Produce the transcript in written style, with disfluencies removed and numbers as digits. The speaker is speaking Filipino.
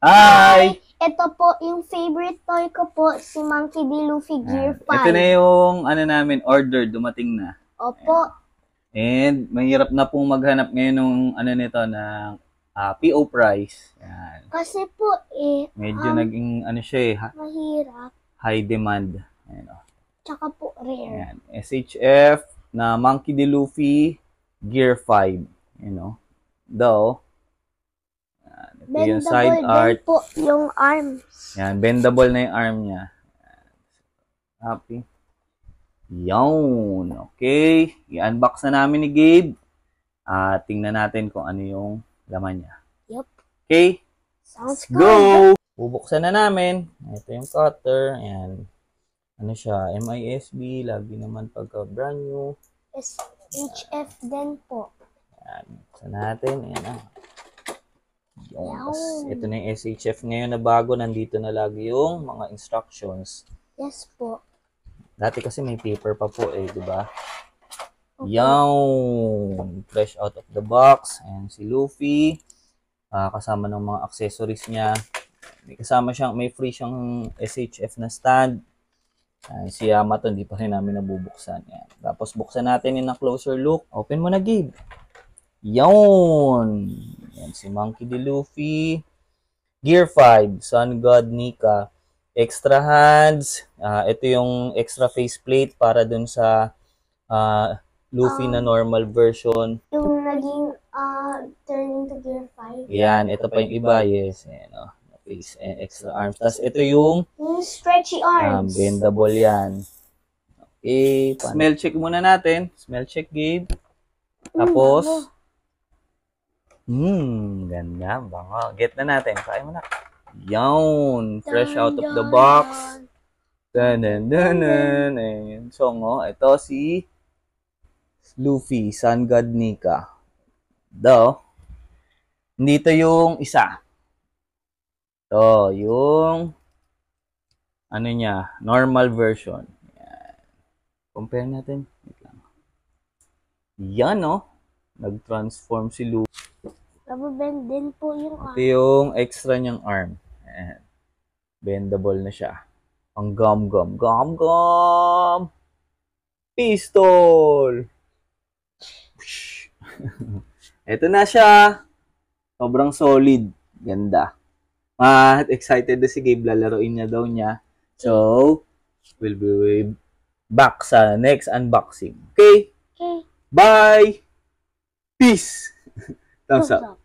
Hi! Ito po yung favorite toy ko po, si Monkey D. Luffy Gear 5. Ito na yung namin, order, dumating na. Opo. And mahirap na pong maghanap ngayon ng nito ng PO price. Yan. Kasi po Medyo naging siya mahirap. high demand. Ayan, Tsaka po rare. Ayan. SHF na Monkey D. Luffy Gear 5. Though, ito yung side art. Po yung arms. Yan, bendable na yung arm niya. Happy. Yan. Okay. I-unbox na namin ni Gabe. Tingnan natin kung ano yung laman niya. Yup. Okay? Sounds good. Go! Bubuksan na namin. Ito yung cutter. Ayan. Ano siya? MISB. Lagi naman pagka brand new. SHF din po. Ayan. Buksan natin. Ayan. Ito na yung SHF ngayon na bago. Nandito na lagi yung mga instructions. Yes po. Dati kasi may paper pa po di ba? Okay. Yan. Fresh out of the box. Ayan si Luffy. Kasama ng mga accessories niya. May free siyang SHF na stand. Ayan, si Yamato, hindi pa rin namin nabubuksan. Ayan. Tapos buksan natin yung na closer look. Open mo na, Gabe. Yan. Yan si Monkey D. Luffy. Gear 5. Sun God Nika. Extra hands. Ito yung extra faceplate para dun sa Luffy na normal version. Yung naging turning to Gear 5. Yan. Ito pa yung iba. Yes. Ayan, face and extra arms. Tapos ito yung stretchy arms. Bendable yan. Okay. Smell check muna natin. Smell check, Gabe. Tapos, ganda. Bango. Get na natin. Kaya mo na. Yan. Fresh out of the box. Ayan. So, ito si Luffy, Sun God Nika. Dito yung isa. Ito, yung niya, normal version. Yan. Compare natin. Wait lang. Yan, nag-transform si Luffy. Nababend din po yung arm. Ito yung extra niyang arm. Ayan. Bendable na siya. Ang gum-gum. Gum-gum! Pistol! Ito na siya. Sobrang solid. Ganda. Excited na si Gabe. Lalaroin niya daw niya. So, we'll be back sa next unboxing. Okay? Okay. Bye! Peace! Thumbs up.